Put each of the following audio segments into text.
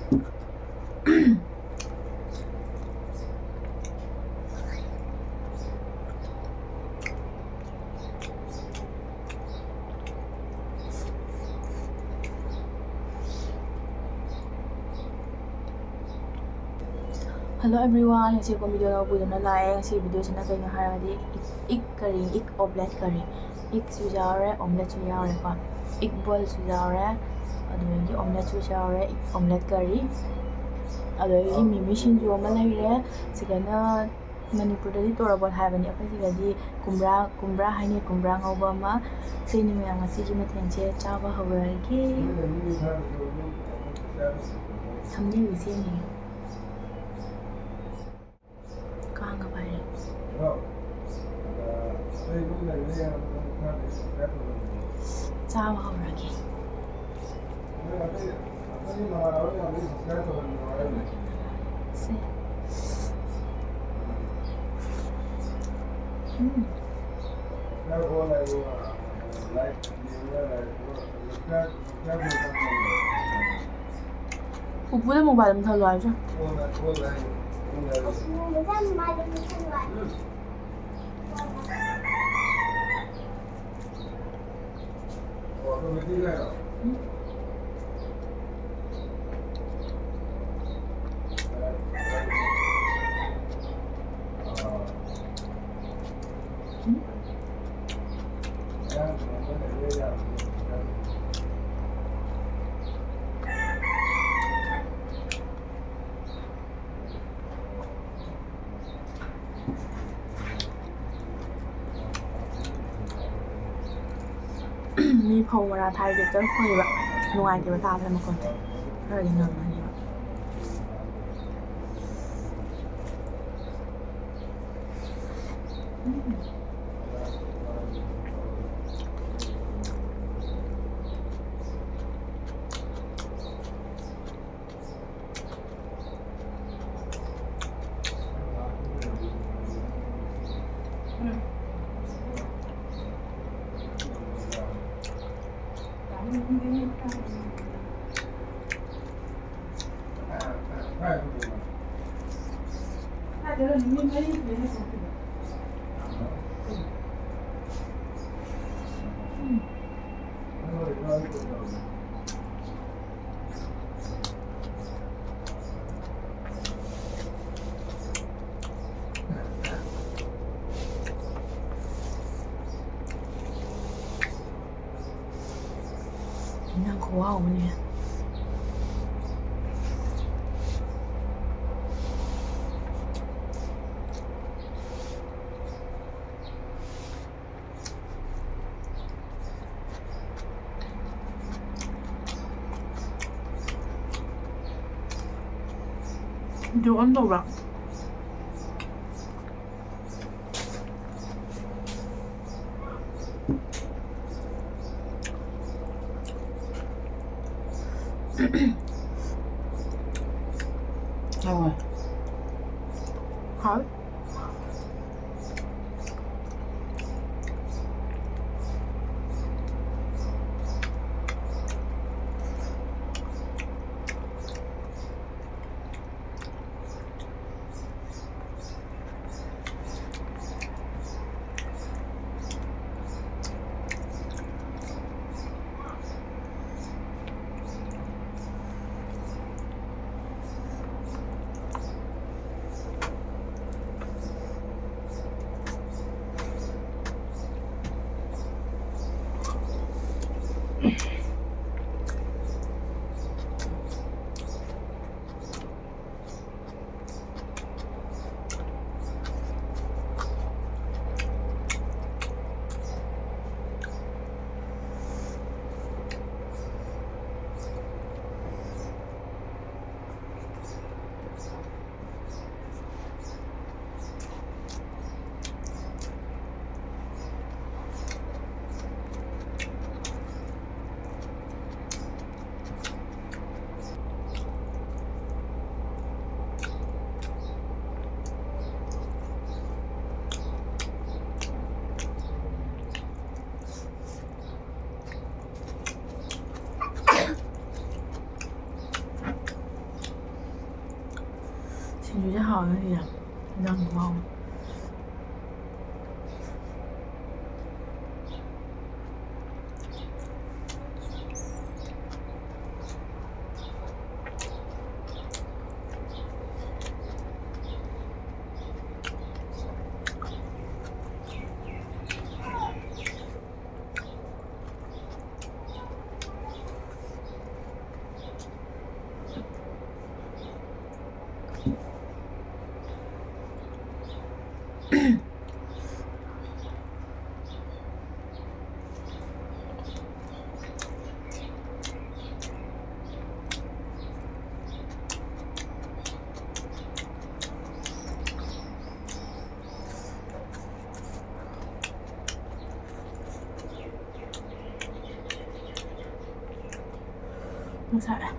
Hello everyone, ngasi ko video na po na lae. Ngasi video sana kayo haradi ik curry, ik omelette curry. Ik su jaure, omelette su jaure pa. Ik boil su jaure, adugi omelette su jaure, ik omelette curry. Adugi mimi shinju ama laire. Sigana Manipurdadi torabol haibani akai sigadi kumbra haini kumbra ngauba ma. Sini mayang ngasi ki mathenche chaba hawaragi. Thamni wisi ni. Kanga pare. Chaba hawaragi. Upuda mobile में था लाइवมีโพลเวลาไทยเด็กก็คุยแบบนวายเกี่ยวกับตาเป็นบางคนก็เลยเงินอันนี้นั่งโค้งมันเนี่ยดูอันตัวแบบอะไรครับ ꯁꯤꯡꯖꯨꯁꯦ ꯍꯥꯎꯅ ꯁꯤꯗ ꯌꯦꯟꯖꯥꯡꯁꯨ ꯍꯥꯎꯋꯦ Masarap.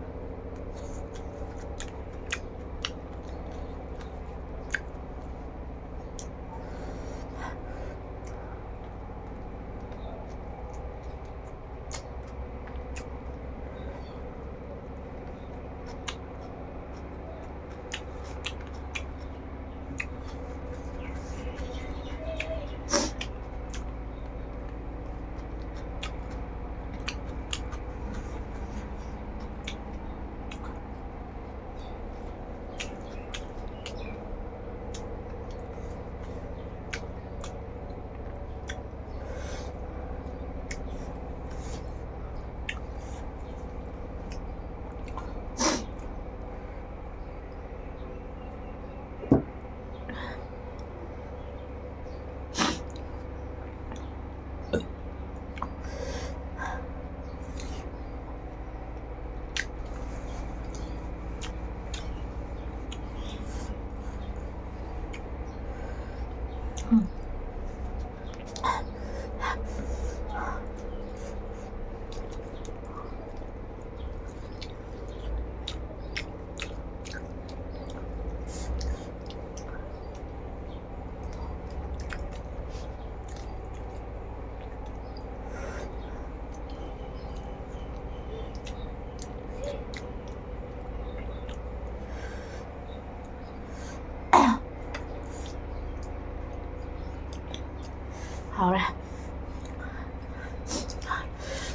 Hào rồi.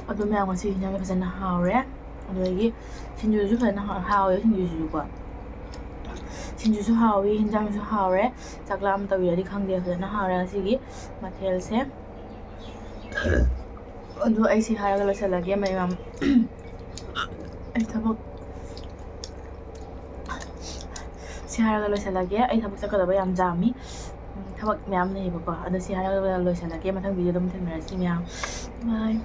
Ở mẹ của chị nhà phải hào đấy. Rồi cái 신주도 phải hào ấy 신주도 quoi. 신주도 hào với hinjang도 hào đấy. Chắc làm tao giờ đi khang đi phải hào rồi cái material sẽ. Rồi ai xí hào cái là cái mày làm. Ai thabak xí hào cái là cái ai thabak chắc là bây giờ giảm thabak mẹ này bác. Ada xí hào cái là cái mà thằng video đó mình thấy là xí mẹ. Bye.